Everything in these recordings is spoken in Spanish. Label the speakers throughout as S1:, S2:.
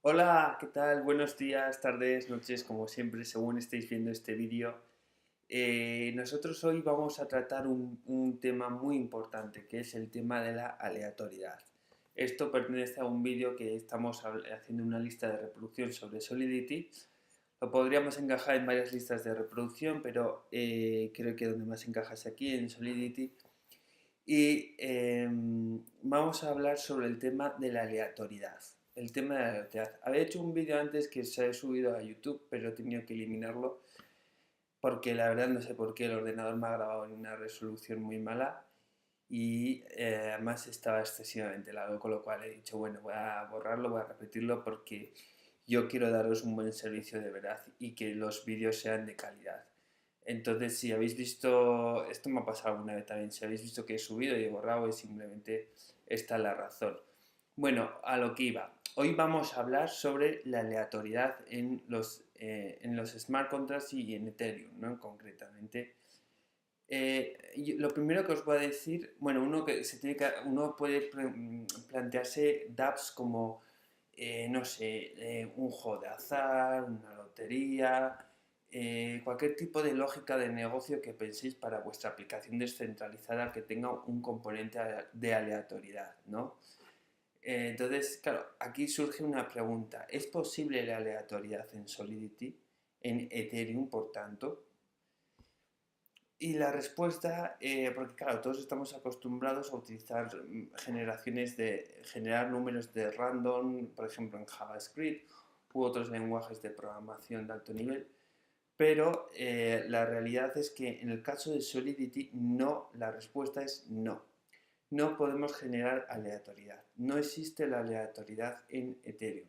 S1: Hola, ¿qué tal? Buenos días, tardes, noches, como siempre, según estéis viendo este vídeo. Nosotros hoy vamos a tratar un tema muy importante, que es el tema de la aleatoriedad. Esto pertenece a un vídeo que estamos haciendo una lista de reproducción sobre Solidity. Lo podríamos encajar en varias listas de reproducción, pero creo que donde más encaja es aquí, en Solidity. Y vamos a hablar sobre el tema de la aleatoriedad. El tema de la aleatoriedad. Había hecho un vídeo antes que se ha subido a YouTube, pero he tenido que eliminarlo porque la verdad no sé por qué el ordenador me ha grabado en una resolución muy mala y además estaba excesivamente largo, con lo cual he dicho, bueno, voy a borrarlo, voy a repetirlo porque yo quiero daros un buen servicio de verdad y que los vídeos sean de calidad. Entonces, si habéis visto, esto me ha pasado alguna vez también, si habéis visto que he subido y he borrado, es simplemente esta la razón. Bueno, a lo que iba. Hoy vamos a hablar sobre la aleatoriedad en los smart contracts y en Ethereum, ¿no? Concretamente. Lo primero que os voy a decir, bueno, uno puede plantearse dApps como, no sé, un juego de azar, una lotería, cualquier tipo de lógica de negocio que penséis para vuestra aplicación descentralizada que tenga un componente de aleatoriedad, ¿no? Entonces, claro, aquí surge una pregunta. ¿Es posible la aleatoriedad en Solidity, en Ethereum, por tanto? Y la respuesta, porque claro, todos estamos acostumbrados a utilizar generar números de random, por ejemplo en JavaScript u otros lenguajes de programación de alto nivel, pero la realidad es que en el caso de Solidity no, la respuesta es no. No podemos generar aleatoriedad. No existe la aleatoriedad en Ethereum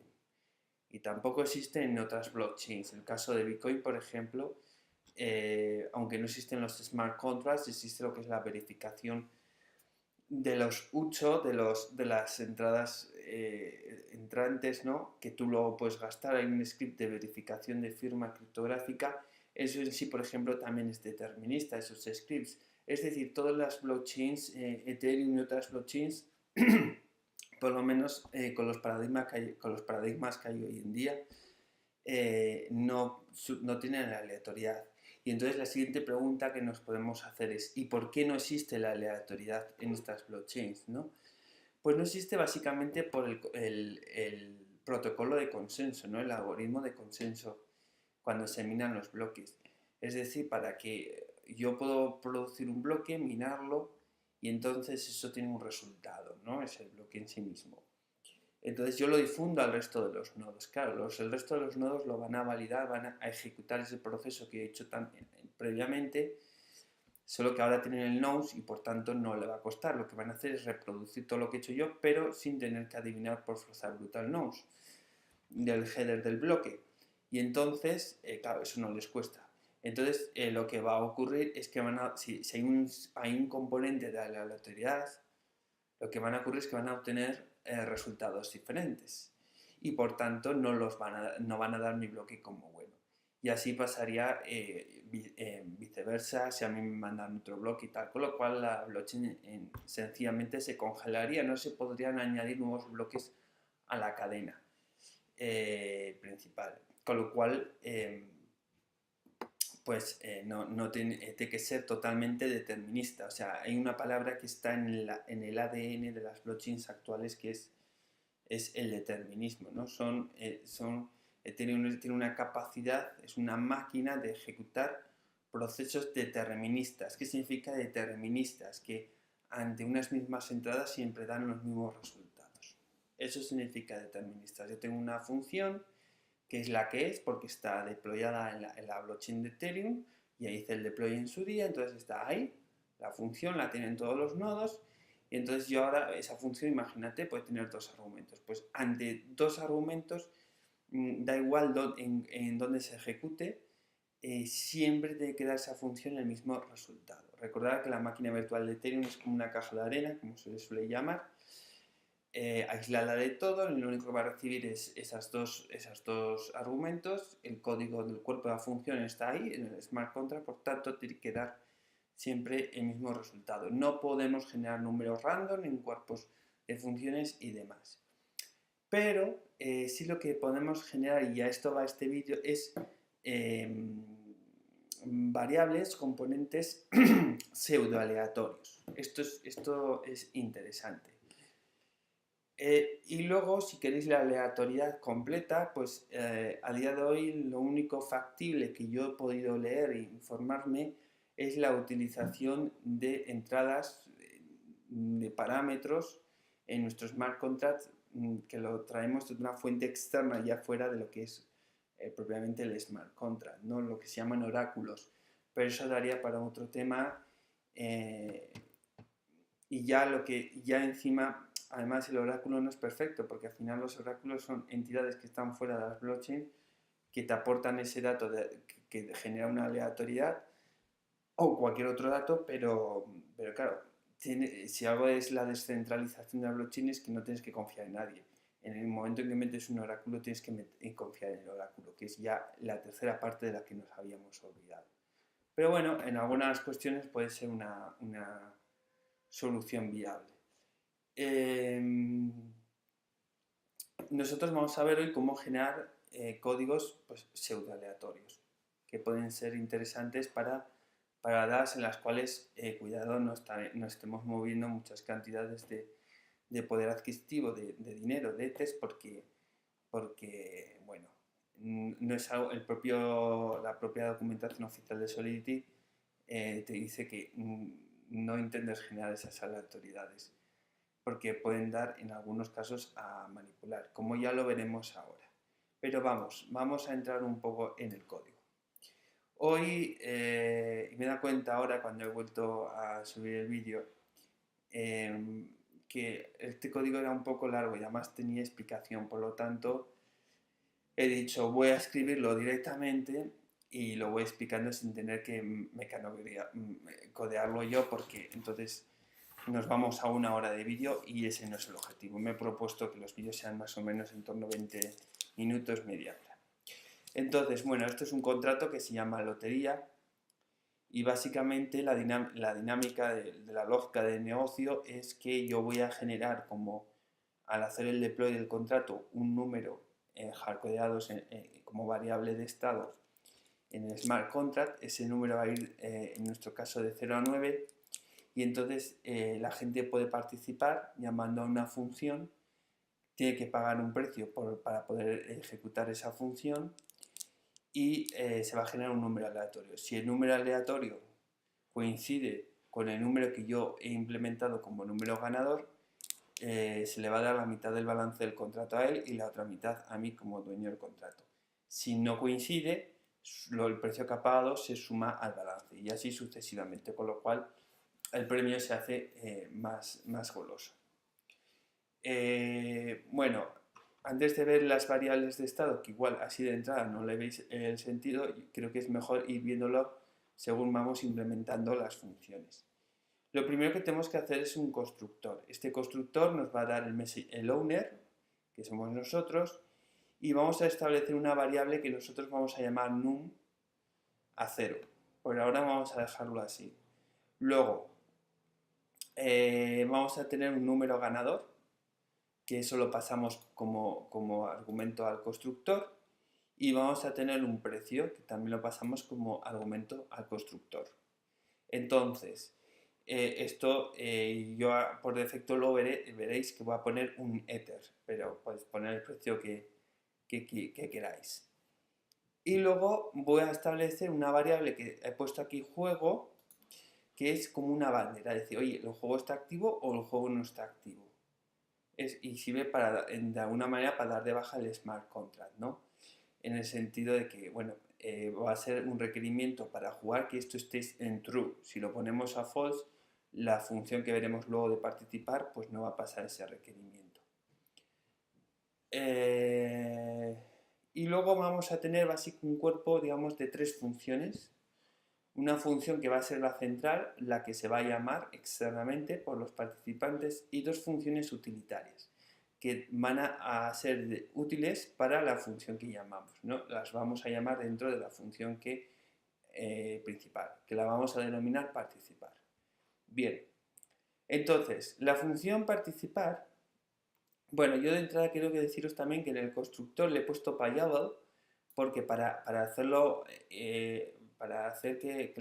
S1: y tampoco existe en otras blockchains. El caso de Bitcoin, por ejemplo, aunque no existen los smart contracts, existe lo que es la verificación de los UCHO, de las entradas entrantes, ¿no? Que tú luego puedes gastar. Hay un script de verificación de firma criptográfica. Eso en sí, por ejemplo, también es determinista, esos scripts. Es decir, todas las blockchains, Ethereum y otras blockchains, por lo menos con los paradigmas que hay hoy en día, no tienen la aleatoriedad. Y entonces la siguiente pregunta que nos podemos hacer es ¿y por qué no existe la aleatoriedad en estas blockchains? ¿No? Pues no existe básicamente por el protocolo de consenso, ¿no? El algoritmo de consenso cuando se minan los bloques. Es decir, para que yo puedo producir un bloque, minarlo, y entonces eso tiene un resultado, ¿no? Es el bloque en sí mismo. Entonces yo lo difundo al resto de los nodos. Claro, el resto de los nodos lo van a validar, van a ejecutar ese proceso que he hecho previamente, solo que ahora tienen el nose y por tanto no le va a costar. Lo que van a hacer es reproducir todo lo que he hecho yo, pero sin tener que adivinar por fuerza bruta el nose del header del bloque. Y entonces, claro, eso no les cuesta. Entonces, lo que va a ocurrir es que si hay un componente de aleatoriedad, lo que van a ocurrir es que van a obtener resultados diferentes y por tanto no van a dar mi bloque como bueno. Y así pasaría viceversa si a mí me mandan otro bloque y tal, con lo cual la blockchain sencillamente se congelaría, no se podrían añadir nuevos bloques a la cadena principal. Con lo cual, pues no tiene que ser totalmente determinista. O sea, hay una palabra que está en el ADN de las blockchains actuales que es el determinismo, ¿no? Tiene una capacidad, es una máquina de ejecutar procesos deterministas. ¿Qué significa deterministas? Que ante unas mismas entradas siempre dan los mismos resultados. Eso significa deterministas. Yo tengo una función que es la que es porque está deployada en la blockchain de Ethereum, y ahí hice el deploy en su día, entonces está ahí, la función la tienen todos los nodos, y entonces yo ahora esa función, imagínate, puede tener dos argumentos. Pues ante dos argumentos, da igual en dónde se ejecute, siempre tiene que dar esa función el mismo resultado. Recordad que la máquina virtual de Ethereum es como una caja de arena, como se le suele llamar, aislada de todo, lo único que va a recibir es esos dos argumentos, el código del cuerpo de la función está ahí, en el smart contract, por tanto tiene que dar siempre el mismo resultado. No podemos generar números random en cuerpos de funciones y demás. pero sí lo que podemos generar, y a esto va este vídeo, es variables, componentes pseudoaleatorios. Esto es interesante. Y luego, si queréis la aleatoriedad completa, pues a día de hoy lo único factible que yo he podido leer e informarme es la utilización de entradas de parámetros en nuestro smart contract, que lo traemos de una fuente externa ya fuera de lo que es propiamente el smart contract, ¿no? Lo que se llaman oráculos. Pero eso daría para otro tema. Y ya encima, además el oráculo no es perfecto, porque al final los oráculos son entidades que están fuera de las blockchain, que te aportan ese dato que genera una aleatoriedad o cualquier otro dato, pero claro, si algo es la descentralización de la blockchain es que no tienes que confiar en nadie. En el momento en que metes un oráculo tienes que confiar en el oráculo, que es ya la tercera parte de la que nos habíamos olvidado. Pero bueno, en algunas cuestiones puede ser una solución viable. Nosotros vamos a ver hoy cómo generar códigos pues, pseudoaleatorios, que pueden ser interesantes para dadas en las cuales, cuidado, no estemos moviendo muchas cantidades de poder adquisitivo, de dinero, de ETHs, porque bueno, no es algo, la propia documentación oficial de Solidity te dice que no intentes generar esas aleatoriedades, porque pueden dar en algunos casos a manipular, como ya lo veremos ahora. Pero vamos a entrar un poco en el código. Hoy, y me da cuenta ahora cuando he vuelto a subir el vídeo, que este código era un poco largo y además tenía explicación, por lo tanto he dicho voy a escribirlo directamente y lo voy explicando sin tener que codearlo yo, porque entonces nos vamos a 1 hora de vídeo y ese no es el objetivo. Me he propuesto que los vídeos sean más o menos en torno a 20 minutos, media hora. Entonces, bueno, esto es un contrato que se llama lotería y básicamente la dinámica de la lógica del negocio es que yo voy a generar, como al hacer el deploy del contrato, un número hardcodeado como variable de estado en el smart contract. Ese número va a ir en nuestro caso de 0 a 9 y entonces la gente puede participar llamando a una función, tiene que pagar un precio para poder ejecutar esa función y se va a generar un número aleatorio. Si el número aleatorio coincide con el número que yo he implementado como número ganador, se le va a dar la mitad del balance del contrato a él y la otra mitad a mí como dueño del contrato. Si no coincide, el precio que ha pagado se suma al balance y así sucesivamente, con lo cual el premio se hace más goloso. Bueno, antes de ver las variables de estado, que igual así de entrada no le veis el sentido, creo que es mejor ir viéndolo según vamos implementando las funciones. Lo primero que tenemos que hacer es un constructor. Este constructor nos va a dar el owner, que somos nosotros, y vamos a establecer una variable que nosotros vamos a llamar num a 0. Por ahora vamos a dejarlo así. Luego, vamos a tener un número ganador, que eso lo pasamos como argumento al constructor, y vamos a tener un precio, que también lo pasamos como argumento al constructor. Entonces, esto yo por defecto veréis que voy a poner un ether, pero podéis poner el precio que queráis. Y luego voy a establecer una variable que he puesto aquí, juego, que es como una bandera, es decir, oye, ¿el juego está activo o el juego no está activo? Y sirve de alguna manera para dar de baja el smart contract, ¿no? En el sentido de que, bueno, va a ser un requerimiento para jugar que esto esté en true. Si lo ponemos a false, la función que veremos luego de participar, pues no va a pasar ese requerimiento. Y luego vamos a tener básicamente un cuerpo, digamos, de 3 funciones. Una función que va a ser la central, la que se va a llamar externamente por los participantes, y 2 funciones utilitarias que van a ser útiles para la función que llamamos, ¿no? Las vamos a llamar dentro de la función principal, que la vamos a denominar participar. Bien, entonces, la función participar Bueno, yo de entrada quiero que deciros también que en el constructor le he puesto payable porque para hacerlo, para hacer que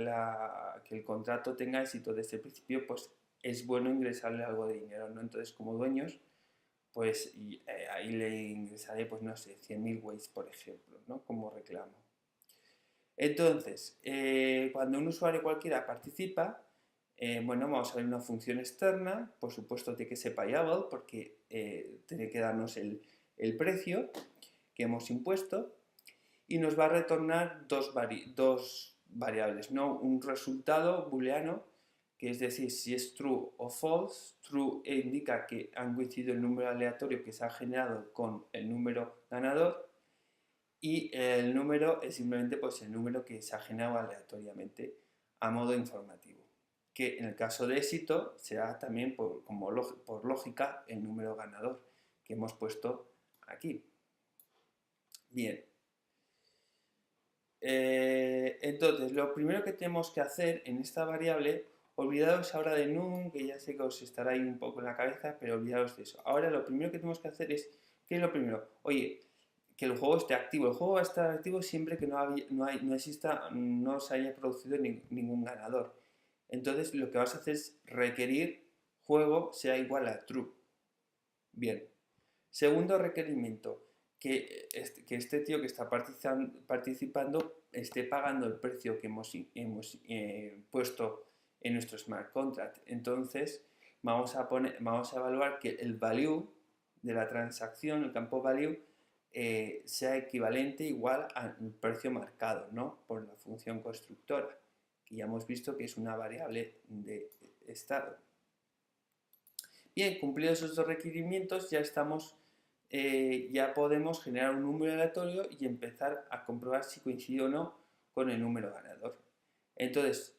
S1: el contrato tenga éxito desde el principio, pues es bueno ingresarle algo de dinero, ¿no? Entonces, como dueños, pues ahí le ingresaré, pues no sé, 100.000 ways, por ejemplo, ¿no? Como reclamo. Entonces, cuando un usuario cualquiera participa, bueno, vamos a ver una función externa, por supuesto tiene que ser payable porque tiene que darnos el precio que hemos impuesto y nos va a retornar dos variables, ¿no? Un resultado booleano, que es decir, si es true o false. True indica que han coincidido el número aleatorio que se ha generado con el número ganador y el número es simplemente pues, el número que se ha generado aleatoriamente a modo informativo, que en el caso de éxito será también por lógica el número ganador que hemos puesto aquí. Bien, entonces lo primero que tenemos que hacer en esta variable, olvidaos ahora de num, que ya sé que os estará ahí un poco en la cabeza, pero olvidaos de eso. Ahora lo primero que tenemos que hacer es, ¿qué es lo primero? Oye, que el juego esté activo. El juego va a estar activo siempre que no se haya producido ningún ganador. Entonces lo que vas a hacer es requerir juego sea igual a true. Bien. Segundo requerimiento, que este tío que está participando esté pagando el precio que hemos puesto en nuestro smart contract. Entonces vamos a evaluar que el value de la transacción, el campo value, sea equivalente igual al precio marcado, ¿no? Por la función constructora, que ya hemos visto que es una variable de estado. Bien, cumplidos esos dos requerimientos, ya podemos generar un número aleatorio y empezar a comprobar si coincide o no con el número ganador. Entonces,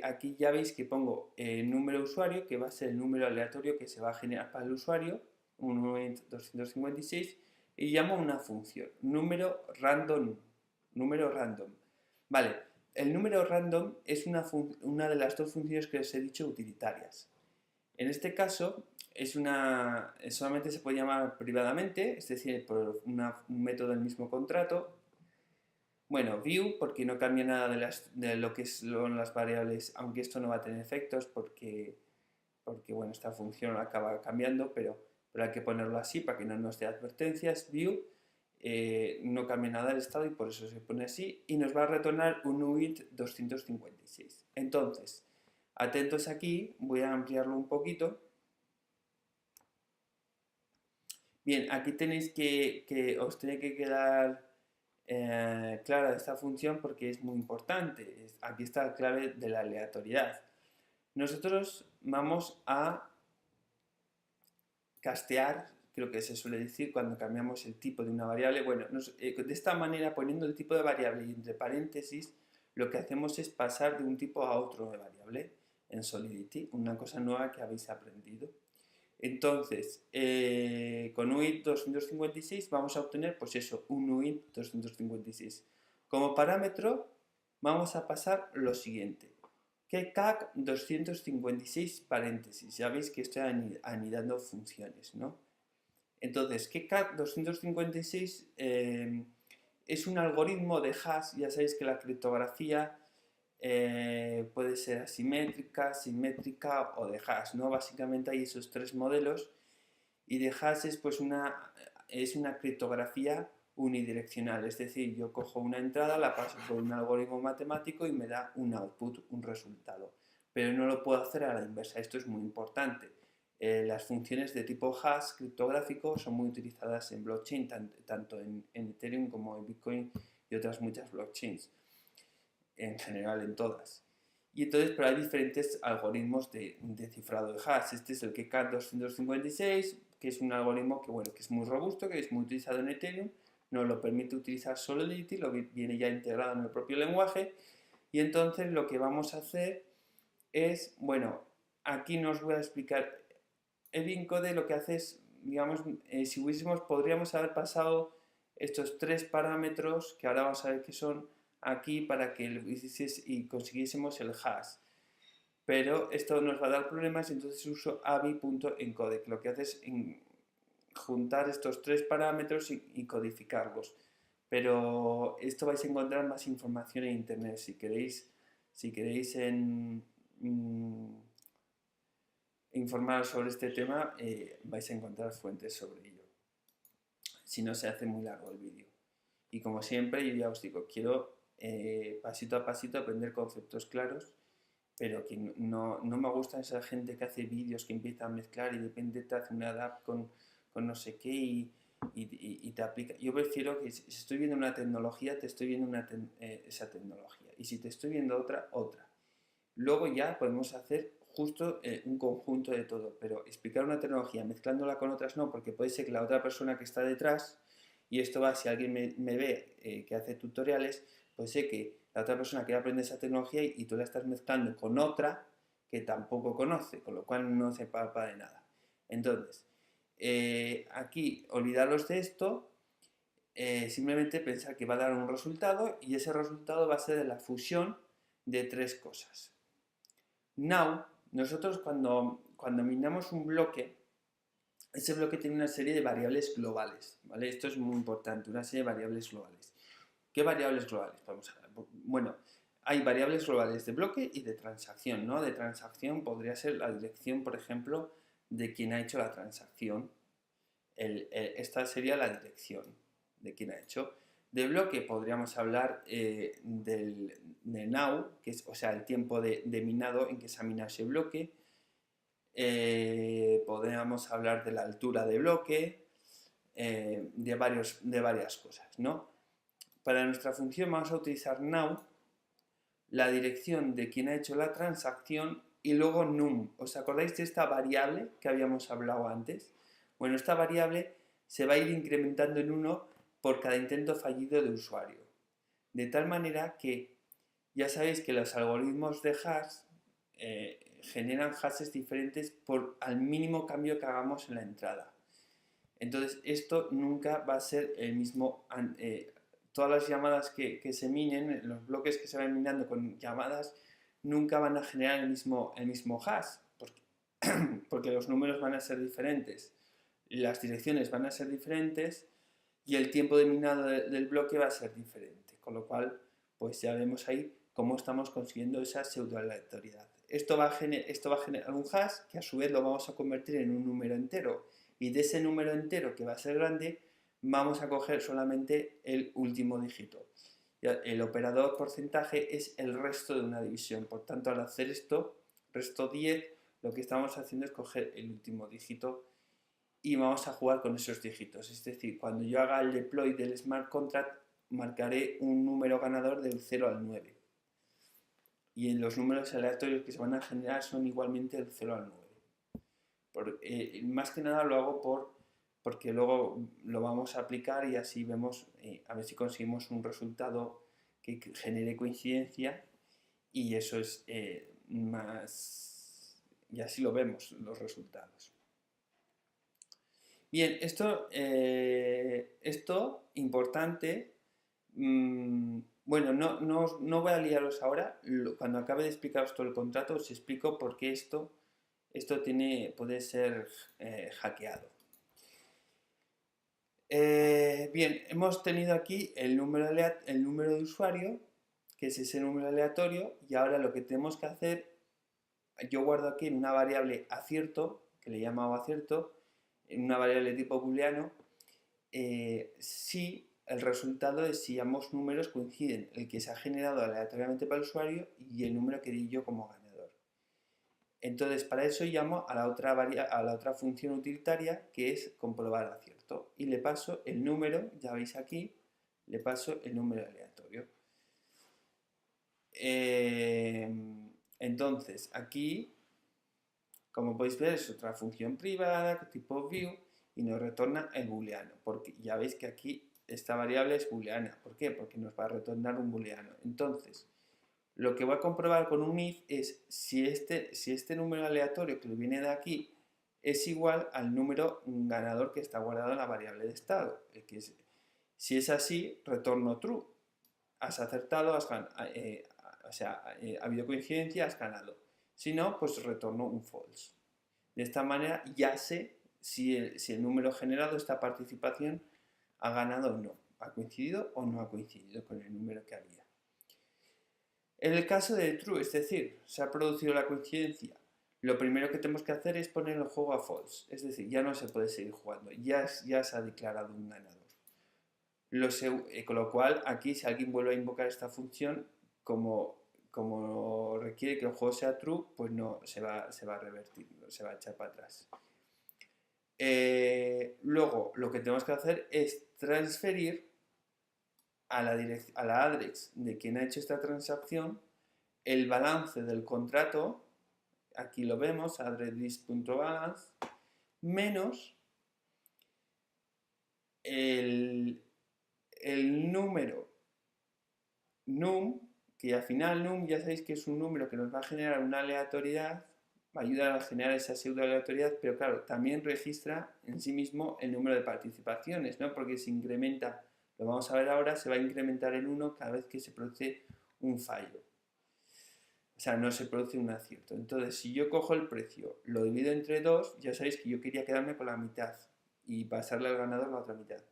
S1: aquí ya veis que pongo el número de usuario, que va a ser el número aleatorio que se va a generar para el usuario, un 256, y llamo una función, número random. Vale, el número random es una de las dos funciones que os he dicho utilitarias. En este caso, solamente se puede llamar privadamente, es decir, por un método del mismo contrato. Bueno, view, porque no cambia nada de lo que son las variables, aunque esto no va a tener efectos porque bueno, esta función acaba cambiando, pero hay que ponerlo así para que no nos dé advertencias. View no cambia nada el estado y por eso se pone así y nos va a retornar un UID 256. Entonces, atentos aquí, voy a ampliarlo un poquito. Bien, aquí tenéis os tiene que quedar clara esta función porque es muy importante. Aquí está la clave de la aleatoriedad. Nosotros vamos a castear, creo que se suele decir cuando cambiamos el tipo de una variable. Bueno, de esta manera, poniendo el tipo de variable y entre paréntesis, lo que hacemos es pasar de un tipo a otro de variable en Solidity, una cosa nueva que habéis aprendido. Entonces, con UID 256 vamos a obtener, pues eso, un UID 256. Como parámetro, vamos a pasar lo siguiente. Que CAC 256 paréntesis. Ya veis que estoy anidando funciones, ¿no? Entonces, que CAC 256 es un algoritmo de hash. Ya sabéis que la criptografía puede ser asimétrica, simétrica o de hash, ¿no? Básicamente hay esos tres modelos y de hash es pues es una criptografía unidireccional, es decir, yo cojo una entrada, la paso por un algoritmo matemático y me da un output, un resultado, pero no lo puedo hacer a la inversa. Esto es muy importante. Las funciones de tipo hash criptográfico son muy utilizadas en blockchain, tanto en Ethereum como en Bitcoin y otras muchas blockchains, en general en todas. Y entonces, pero hay diferentes algoritmos de cifrado de hash. Este es el KECAD 256, que es un algoritmo que, bueno, que es muy robusto, que es muy utilizado en Ethereum, nos lo permite utilizar Solidity, viene ya integrado en el propio lenguaje, y entonces lo que vamos a hacer es, bueno, aquí nos voy a explicar, el encode lo que hace es, digamos, si podríamos haber pasado estos tres parámetros, que ahora vamos a ver qué son, aquí para que y consiguiésemos el hash. Pero esto nos va a dar problemas, entonces uso avi.encode, que lo que hace es juntar estos tres parámetros y codificarlos. Pero esto vais a encontrar más información en internet. Si queréis informar sobre este tema, vais a encontrar fuentes sobre ello. Si no, se hace muy largo el vídeo. Y como siempre, yo ya os digo, quiero pasito a pasito aprender conceptos claros, pero que no me gusta esa gente que hace vídeos que empieza a mezclar y de repente te hace una adapt con no sé qué y te aplica. Yo prefiero que si estoy viendo una tecnología, te estoy viendo esa tecnología. Y si te estoy viendo otra, otra. Luego ya podemos hacer justo un conjunto de todo, pero explicar una tecnología mezclándola con otras no, porque puede ser que la otra persona que está detrás, y esto va, si alguien me ve que hace tutoriales, pues sé que la otra persona quiere aprender esa tecnología y tú la estás mezclando con otra que tampoco conoce, con lo cual no se palpa de nada. Entonces, aquí olvidaros de esto, simplemente pensar que va a dar un resultado y ese resultado va a ser de la fusión de tres cosas. Now, nosotros cuando minamos un bloque, ese bloque tiene una serie de variables globales, ¿vale? Esto es muy importante, una serie de variables globales. ¿Qué variables globales? Vamos a ver. Bueno, hay variables globales de bloque y de transacción, ¿no? De transacción podría ser la dirección, por ejemplo, de quien ha hecho la transacción. Esta sería la dirección de quien ha hecho. De bloque podríamos hablar de now, que es, o sea, el tiempo de minado en que se ha minado ese bloque. Podríamos hablar de la altura de bloque, de varias cosas, ¿no? Para nuestra función vamos a utilizar now, la dirección de quien ha hecho la transacción y luego num. ¿Os acordáis de esta variable que habíamos hablado antes? Bueno, esta variable se va a ir incrementando en 1 por cada intento fallido de usuario. De tal manera que ya sabéis que los algoritmos de hash generan hashes diferentes por al mínimo cambio que hagamos en la entrada. Entonces esto nunca va a ser el mismo. Todas las llamadas que se minen, los bloques que se van minando con llamadas, nunca van a generar el mismo hash, porque los números van a ser diferentes, las direcciones van a ser diferentes y el tiempo de minado del bloque va a ser diferente, con lo cual pues ya vemos ahí cómo estamos consiguiendo esa pseudoaleatoriedad. Esto va a generar un hash que a su vez lo vamos a convertir en un número entero y de ese número entero que va a ser grande vamos a coger solamente el último dígito. El operador porcentaje es el resto de una división, por tanto al hacer esto, resto 10, lo que estamos haciendo es coger el último dígito y vamos a jugar con esos dígitos. Es decir, cuando yo haga el deploy del smart contract, marcaré un número ganador del 0 al 9. Y en los números aleatorios que se van a generar son igualmente del 0 al 9. Más que nada lo hago porque luego lo vamos a aplicar y así vemos, a ver si conseguimos un resultado que genere coincidencia y eso es más... y así lo vemos, los resultados. Bien, esto importante, bueno, no voy a liaros ahora, cuando acabe de explicaros todo el contrato os explico por qué esto puede ser hackeado. Bien, hemos tenido aquí el número de usuario, que es ese número aleatorio, y ahora lo que tenemos que hacer, yo guardo aquí en una variable acierto, que le he llamado acierto, en una variable tipo booleano, si el resultado es si ambos números coinciden, el que se ha generado aleatoriamente para el usuario y el número que di yo como ganador. Entonces, para eso llamo a la otra función utilitaria, que es comprobar acierto, y le paso el número, ya veis aquí, le paso el número aleatorio. Entonces, aquí, como podéis ver, es otra función privada, tipo view, y nos retorna el booleano, porque ya veis que aquí esta variable es booleana. ¿Por qué? Porque nos va a retornar un booleano. Entonces, lo que voy a comprobar con un if es si este número aleatorio que viene de aquí es igual al número ganador que está guardado en la variable de estado. Si es así, retorno true. Has acertado, ha habido coincidencia, has ganado. Si no, pues retorno un false. De esta manera ya sé si el número generado, esta participación, ha ganado o no, ha coincidido o no ha coincidido con el número que había. En el caso de true, es decir, se ha producido la coincidencia, lo primero que tenemos que hacer es poner el juego a false, es decir, ya no se puede seguir jugando, ya se ha declarado un ganador. Con lo cual, aquí si alguien vuelve a invocar esta función, como requiere que el juego sea true, pues no se va a revertir, se va a echar para atrás. Luego, lo que tenemos que hacer es transferir a la address de quien ha hecho esta transacción el balance del contrato, aquí lo vemos, address.balance, menos el número num, que al final num ya sabéis que es un número que nos va a generar una aleatoriedad, va a ayudar a generar esa pseudo aleatoriedad, pero claro, también registra en sí mismo el número de participaciones, ¿no? Porque se incrementa, lo vamos a ver ahora, se va a incrementar en 1 cada vez que se produce un fallo. O sea, no se produce un acierto. Entonces, si yo cojo el precio, lo divido entre 2, ya sabéis que yo quería quedarme con la mitad y pasarle al ganador la otra mitad.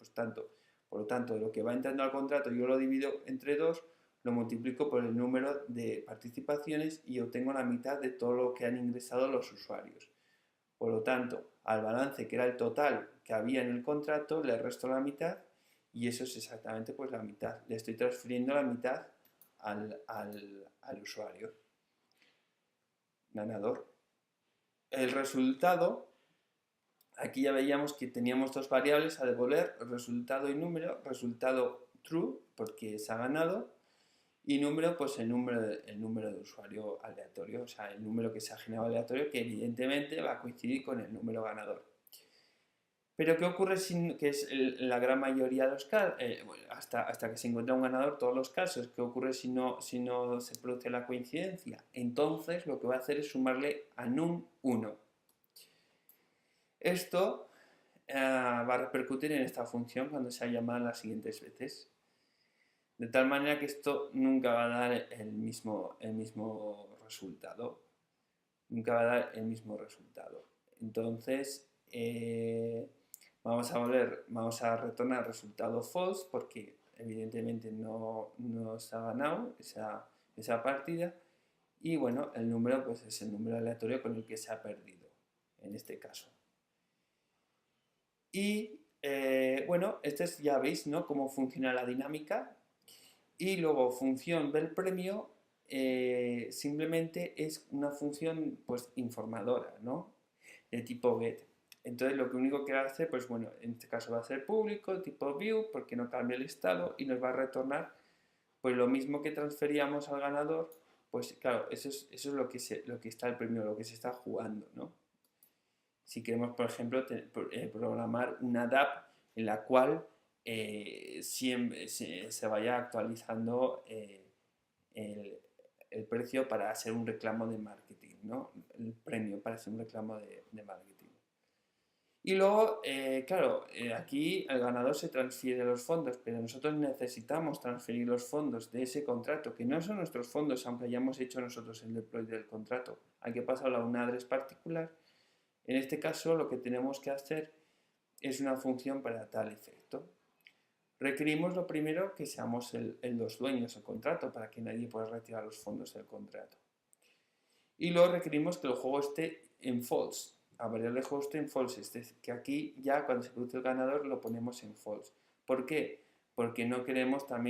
S1: Por lo tanto, lo que va entrando al contrato yo lo divido entre 2, lo multiplico por el número de participaciones y obtengo la mitad de todo lo que han ingresado los usuarios. Por lo tanto, al balance, que era el total que había en el contrato, le resto la mitad y eso es exactamente pues la mitad. Le estoy transfiriendo la mitad al usuario ganador. El resultado, aquí ya veíamos que teníamos dos variables a devolver, resultado y número. Resultado true, porque se ha ganado, y número, pues el número de usuario aleatorio, o sea, el número que se ha generado aleatorio, que evidentemente va a coincidir con el número ganador. Pero ¿qué ocurre que es la gran mayoría de los casos, bueno, hasta que se encuentra un ganador, todos los casos? ¿Qué ocurre si no se produce la coincidencia? Entonces lo que va a hacer es sumarle a num 1. Esto va a repercutir en esta función cuando sea llamada las siguientes veces. De tal manera que esto nunca va a dar el mismo resultado. Nunca va a dar el mismo resultado. Entonces, vamos a retornar resultado false porque evidentemente no se ha ganado esa partida. Y bueno, el número pues es el número aleatorio con el que se ha perdido, en este caso. Y bueno, ya veis, ¿no?, cómo funciona la dinámica. Y luego función del premio simplemente es una función pues informadora, ¿no?, de tipo get. Entonces lo único que va a hacer, pues bueno, en este caso va a ser público, tipo view, porque no cambia el estado y nos va a retornar pues lo mismo que transferíamos al ganador. Pues claro, eso es lo que está el premio, lo que se está jugando, ¿no? Si queremos, por ejemplo, programar una DApp en la cual siempre se vaya actualizando el precio para hacer un reclamo de marketing, ¿no? El premio para hacer un reclamo de marketing. Y luego, claro, aquí el ganador se transfiere los fondos, pero nosotros necesitamos transferir los fondos de ese contrato, que no son nuestros fondos, aunque hayamos hecho nosotros el deploy del contrato. Hay que pasarlo a una address particular. En este caso, lo que tenemos que hacer es una función para tal efecto. Requerimos lo primero que seamos los dueños del contrato para que nadie pueda retirar los fondos del contrato. Y luego requerimos que el juego esté en false. A variable juego esté en false. Que aquí ya cuando se produce el ganador lo ponemos en false. ¿Por qué? Porque no queremos dar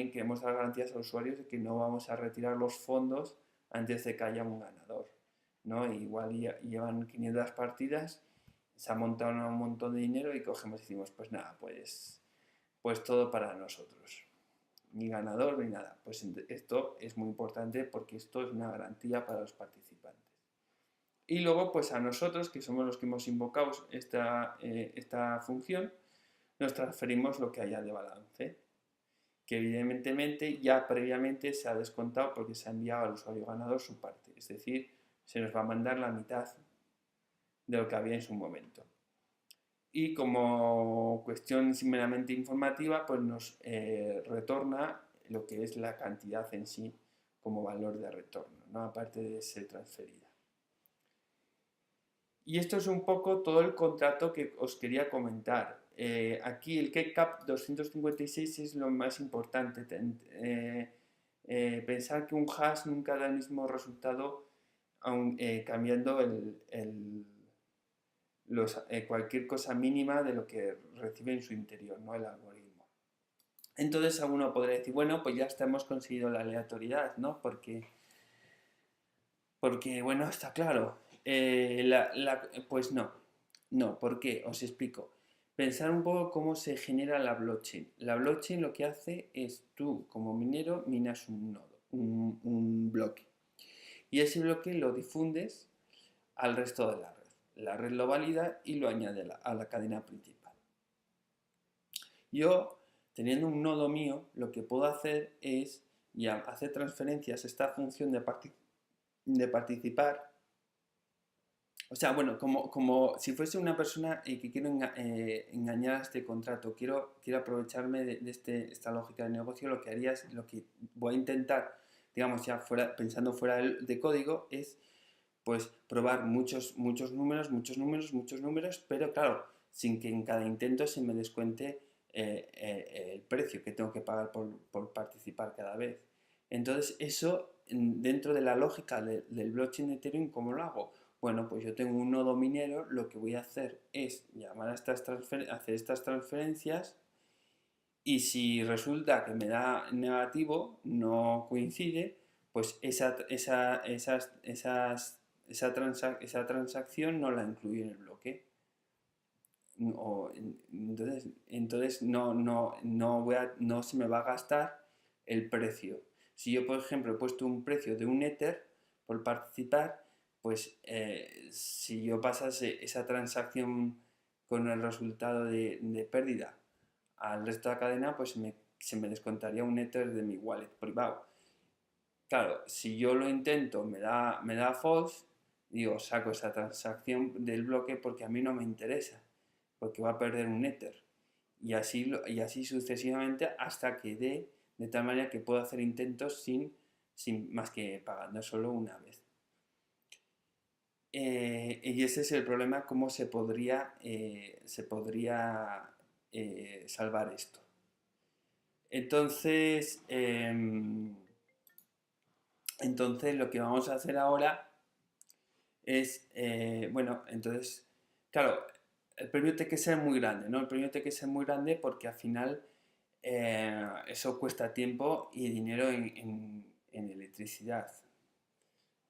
S1: garantías a los usuarios de que no vamos a retirar los fondos antes de que haya un ganador, ¿no? Igual llevan 500 partidas, se ha montado un montón de dinero y cogemos y decimos, pues nada, pues todo para nosotros. Ni ganador ni nada. Pues esto es muy importante porque esto es una garantía para los participantes. Y luego, pues a nosotros, que somos los que hemos invocado esta función, nos transferimos lo que haya de balance, que evidentemente ya previamente se ha descontado porque se ha enviado al usuario ganador su parte. Es decir, se nos va a mandar la mitad de lo que había en su momento. Y como cuestión meramente informativa, pues nos retorna lo que es la cantidad en sí como valor de retorno, ¿no?, aparte de ser transferida. Y esto es un poco todo el contrato que os quería comentar. Aquí el KCAP 256 es lo más importante. Pensar que un hash nunca da el mismo resultado cambiando cualquier cosa mínima de lo que recibe en su interior, ¿no? El algoritmo. Entonces alguno podría decir, bueno, pues ya hemos conseguido la aleatoriedad, ¿no? Porque bueno, está claro. Pues no. No, ¿por qué? Os explico. Pensar un poco cómo se genera la blockchain. La blockchain lo que hace es tú, como minero, minas un nodo, un bloque. Y ese bloque lo difundes al resto de la red. La red lo valida y lo añade a la cadena principal. Yo, teniendo un nodo mío, lo que puedo hacer es ya hacer transferencias, esta función de participar. O sea, bueno, como si fuese una persona que quiero engañar a este contrato, quiero aprovecharme de esta lógica de negocio, lo que haría es, lo que voy a intentar, digamos, ya pensando fuera de código, es pues probar muchos números, pero claro, sin que en cada intento se me descuente el precio que tengo que pagar por participar cada vez. Entonces, eso dentro de la lógica del blockchain de Ethereum, ¿cómo lo hago? Bueno, pues yo tengo un nodo minero, lo que voy a hacer es llamar a hacer estas transferencias y si resulta que me da negativo, no coincide, pues esa transacción no la incluyo en el bloque. Entonces no se me va a gastar el precio. Si yo, por ejemplo, he puesto un precio de un Ether por participar, pues si yo pasase esa transacción con el resultado de pérdida al resto de la cadena, pues se me descontaría un Ether de mi wallet privado. Claro, si yo lo intento, me da false, digo, saco esa transacción del bloque porque a mí no me interesa, porque va a perder un Ether. Y así sucesivamente hasta que dé, de tal manera que puedo hacer intentos sin más que pagando solo una vez. Y ese es el problema, cómo se podría salvar esto. Entonces lo que vamos a hacer ahora es, bueno, entonces, claro, el premio tiene que ser muy grande, ¿no? El premio tiene que ser muy grande porque al final eso cuesta tiempo y dinero en electricidad.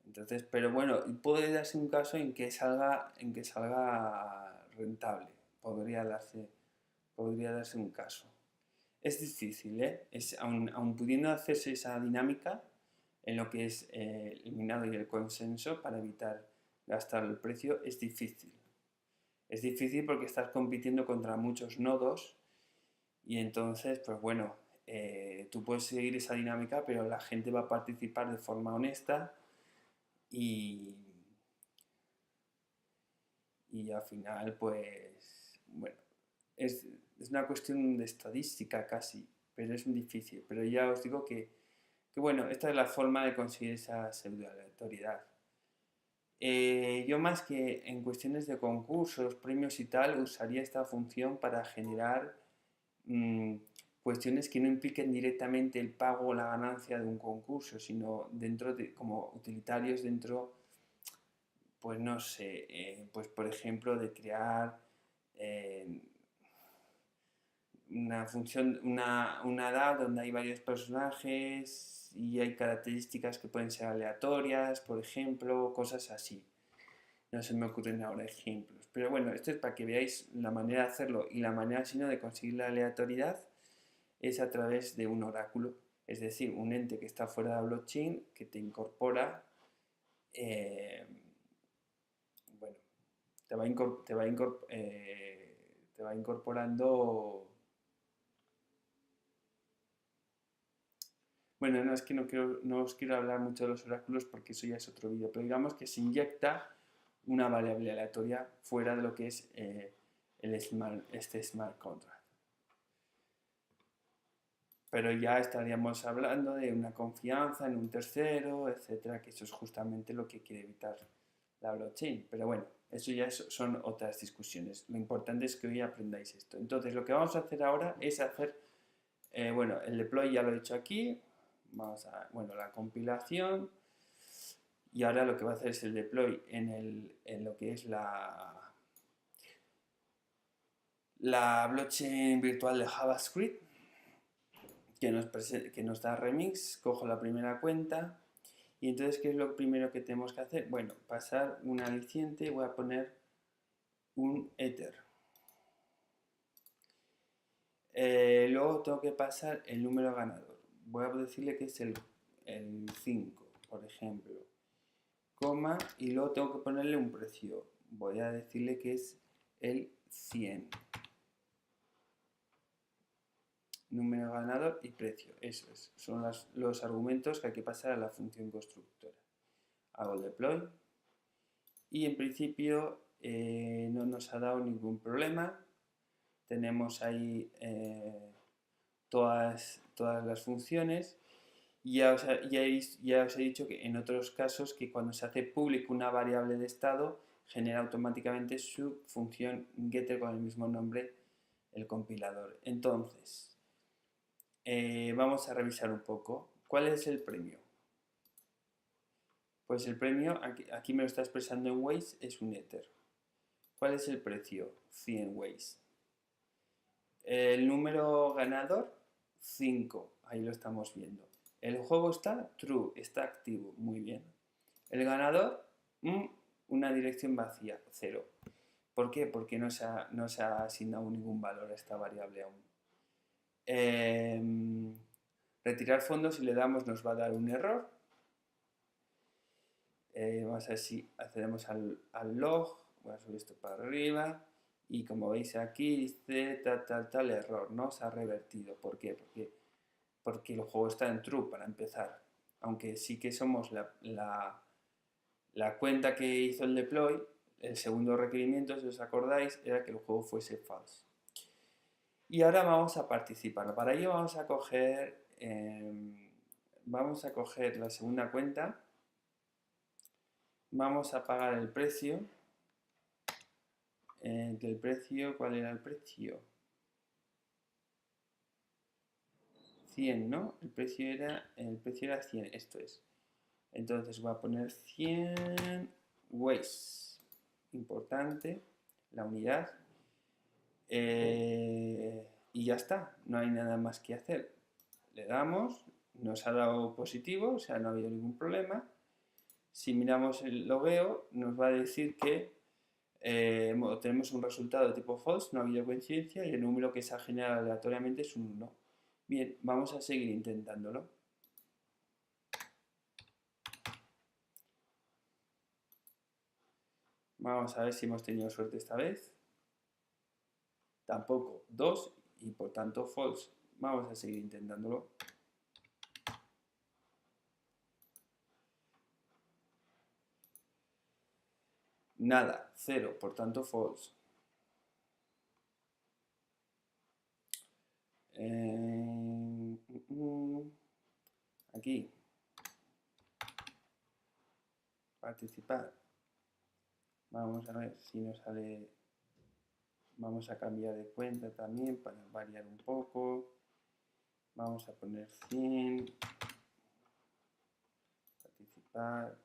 S1: Entonces, pero bueno, puede darse un caso en que salga rentable. Podría darse un caso. Es difícil, ¿eh? Aun pudiendo hacerse esa dinámica en lo que es el minado y el consenso para evitar gastar el precio, es difícil. Es difícil porque estás compitiendo contra muchos nodos y entonces, pues bueno, tú puedes seguir esa dinámica, pero la gente va a participar de forma honesta y, y al final, pues, bueno, es una cuestión de estadística casi, pero es muy difícil. Pero ya os digo que bueno, esta es la forma de conseguir esa pseudo-aleatoriedad. Yo más que en cuestiones de concursos, premios y tal, usaría esta función para generar cuestiones que no impliquen directamente el pago o la ganancia de un concurso, sino dentro de, como utilitarios dentro, pues no sé, pues por ejemplo de crear eh, una función, una DAO donde hay varios personajes y hay características que pueden ser aleatorias, por ejemplo, cosas así. No se me ocurren ahora ejemplos. Pero bueno, esto es para que veáis la manera de hacerlo y la manera sino de conseguir la aleatoriedad es a través de un oráculo, es decir, un ente que está fuera de la blockchain que te incorpora, bueno, te va incorporando. Bueno, no es que no os quiero hablar mucho de los oráculos porque eso ya es otro vídeo, pero digamos que se inyecta una variable aleatoria fuera de lo que es este smart contract. Pero ya estaríamos hablando de una confianza en un tercero, etcétera, que eso es justamente lo que quiere evitar la blockchain. Pero bueno, Eso ya son otras discusiones. Lo importante es que hoy aprendáis esto. Entonces, lo que vamos a hacer ahora es hacer, bueno, el deploy ya lo he hecho aquí. Vamos a, bueno, la compilación. Y ahora lo que va a hacer es el deploy en lo que es la blockchain virtual de JavaScript, que nos da remix. Cojo la primera cuenta. Y entonces, ¿qué es lo primero que tenemos que hacer? Bueno, pasar un aliciente. Voy a poner un Ether. Luego tengo que pasar el número ganador. Voy a decirle que es el 5, por ejemplo, coma, y luego tengo que ponerle un precio. Voy a decirle que es el 100. Número ganador y precio. Eso es. Son los argumentos que hay que pasar a la función constructora. Hago el deploy. Y en principio no nos ha dado ningún problema. Tenemos ahí todas las funciones. Ya os he dicho que en otros casos que cuando se hace público una variable de estado genera automáticamente su función getter con el mismo nombre, el compilador. Entonces, vamos a revisar un poco. ¿Cuál es el premio? Pues el premio, aquí me lo está expresando en Waze, es un Ether. ¿Cuál es el precio? 100 Waze. El número ganador, 5. Ahí lo estamos viendo. El juego está true, está activo, muy bien. El ganador, una dirección vacía, 0. ¿Por qué? Porque no se ha asignado ningún valor a esta variable aún. Retirar fondos, si le damos nos va a dar un error. Vamos a ver si accedemos al log. Voy a subir esto para arriba. Y como veis aquí dice tal error, ¿no? Se ha revertido. ¿Por qué? Porque el juego está en true para empezar. Aunque sí que somos la cuenta que hizo el deploy, el segundo requerimiento, si os acordáis, era que el juego fuese false. Y ahora vamos a participar. Para ello vamos a coger la segunda cuenta. Vamos a pagar el precio. ¿Cuál era el precio? 100, ¿no? El precio era 100, esto es. Entonces voy a poner 100 Waze. Importante, la unidad. Y ya está, no hay nada más que hacer. Le damos, nos ha dado positivo, o sea, no ha habido ningún problema. Si miramos el logueo, nos va a decir que tenemos un resultado de tipo false, no ha habido coincidencia y el número que se ha generado aleatoriamente es un 1. Bien, vamos a seguir intentándolo. Vamos a ver si hemos tenido suerte esta vez. Tampoco, 2 y por tanto false. Vamos a seguir intentándolo. Nada, 0, por tanto false. Aquí. Participar. Vamos a ver si nos sale. Vamos a cambiar de cuenta también para variar un poco. Vamos a poner 100. Participar.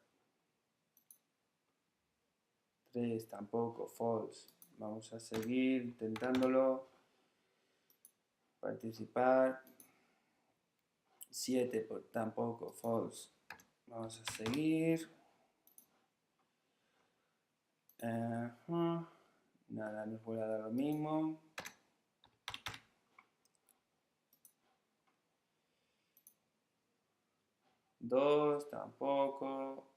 S1: 3 tampoco, false. Vamos a seguir intentándolo. Participar. 7 tampoco, false. Vamos a seguir. Nada, nos vuelve a dar lo mismo. Dos, tampoco.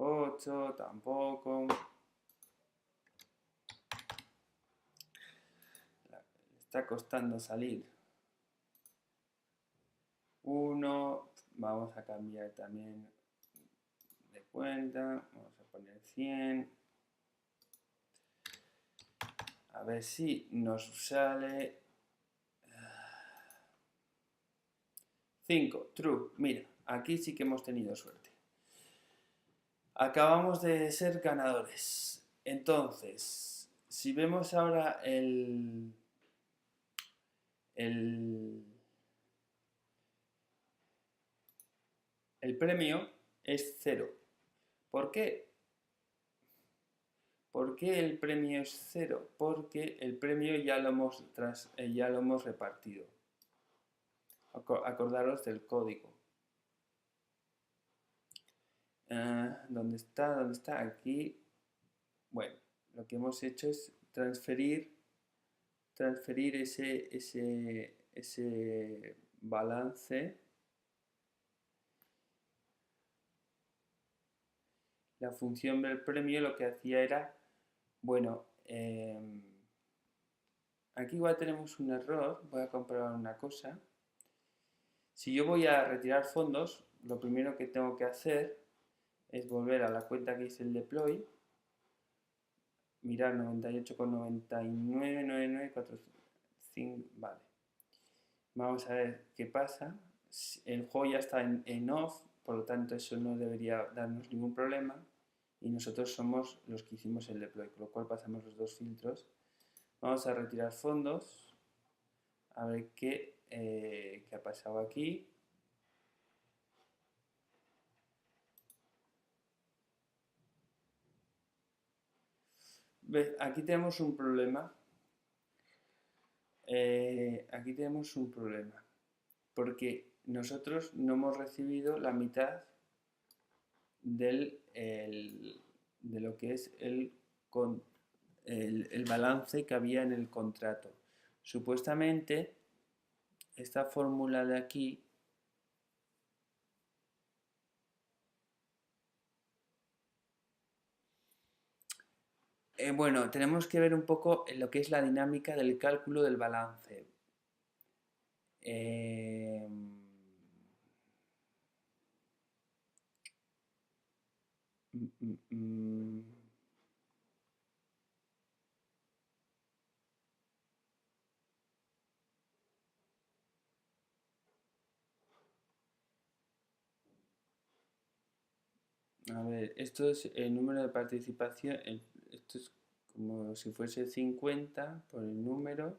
S1: 8, tampoco. Le está costando salir. 1, vamos a cambiar también de cuenta. Vamos a poner 100. A ver si nos sale 5, true. Mira, aquí sí que hemos tenido suerte. Acabamos de ser ganadores. Entonces, si vemos ahora el premio es 0. ¿Por qué? ¿Por qué el premio es 0? Porque el premio ya lo hemos repartido. Acordaros del código. ¿Dónde está? ¿Dónde está? Aquí. Bueno, lo que hemos hecho es transferir ese balance. La función del premio lo que hacía era, bueno, aquí igual tenemos un error. Voy a comprobar una cosa. Si yo voy a retirar fondos, lo primero que tengo que hacer es volver a la cuenta que hice el deploy, mirar 98,99,9945, vale. Vamos a ver qué pasa. El juego ya está en off, por lo tanto eso no debería darnos ningún problema. Y nosotros somos los que hicimos el deploy, con lo cual pasamos los dos filtros. Vamos a retirar fondos, a ver qué ha pasado aquí. Aquí tenemos un problema. Porque nosotros no hemos recibido la mitad de lo que es el balance que había en el contrato. Supuestamente, esta fórmula de aquí bueno, tenemos que ver un poco en lo que es la dinámica del cálculo del balance. A ver, esto es el número de participación, esto es como si fuese 50 por el número.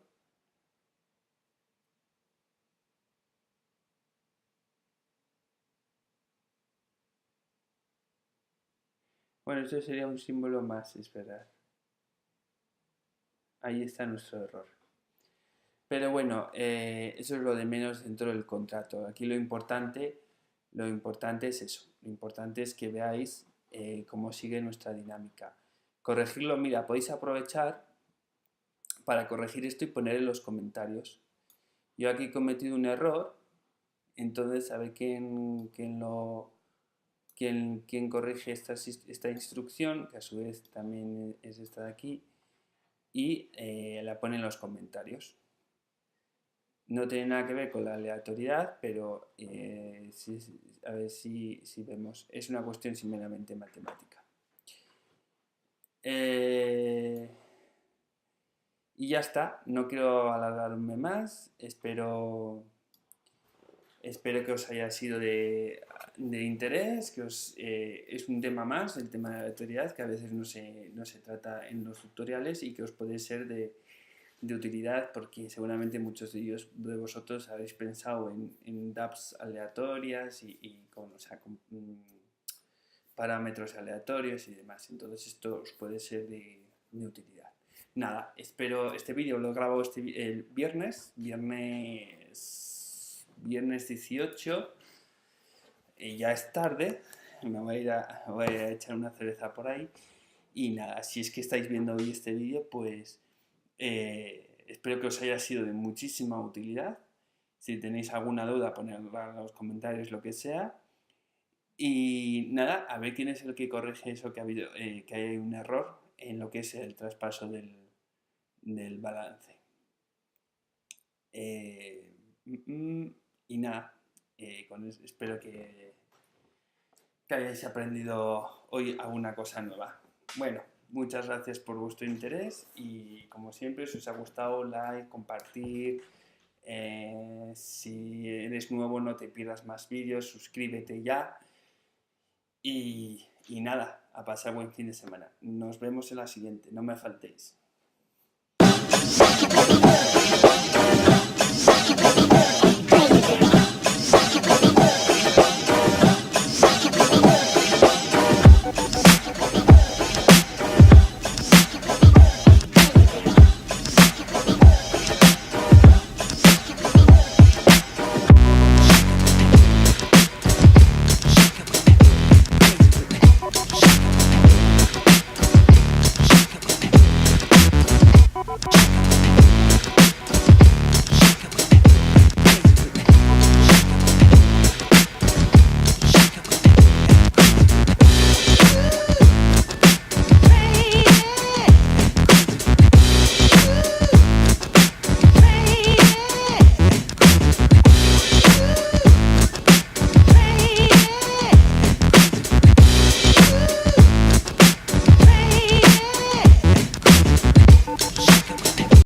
S1: Bueno, eso sería un símbolo más, es verdad. Ahí está nuestro error. Pero bueno, eso es lo de menos dentro del contrato. Aquí lo importante es eso. Lo importante es que veáis cómo sigue nuestra dinámica. Corregirlo, mira, podéis aprovechar para corregir esto y poner en los comentarios. Yo aquí he cometido un error, entonces a ver quién corrige esta instrucción, que a su vez también es esta de aquí, y la pone en los comentarios. No tiene nada que ver con la aleatoriedad, pero a ver si vemos. Es una cuestión meramente matemática. Y ya está. No quiero alargarme más. Espero que os haya sido de interés, que es un tema más, el tema de la aleatoriedad, que a veces no se trata en los tutoriales y que os puede ser de utilidad, porque seguramente muchos de vosotros habéis pensado en DAPs aleatorias y con parámetros aleatorios y demás. Entonces esto os puede ser de utilidad. Nada, espero este vídeo lo he grabado el viernes 18, y ya es tarde, me voy a echar una cerveza por ahí. Y nada, si es que estáis viendo hoy este vídeo, pues espero que os haya sido de muchísima utilidad. Si tenéis alguna duda, ponedla en los comentarios, lo que sea. Y nada, a ver quién es el que corrige eso, que hay un error en lo que es el traspaso del balance. Y nada, espero que hayáis aprendido hoy alguna cosa nueva. Bueno, muchas gracias por vuestro interés y como siempre, si os ha gustado, like, compartir, Si eres nuevo, no te pierdas más vídeos, suscríbete ya y nada, a pasar buen fin de semana. Nos vemos en la siguiente, no me faltéis.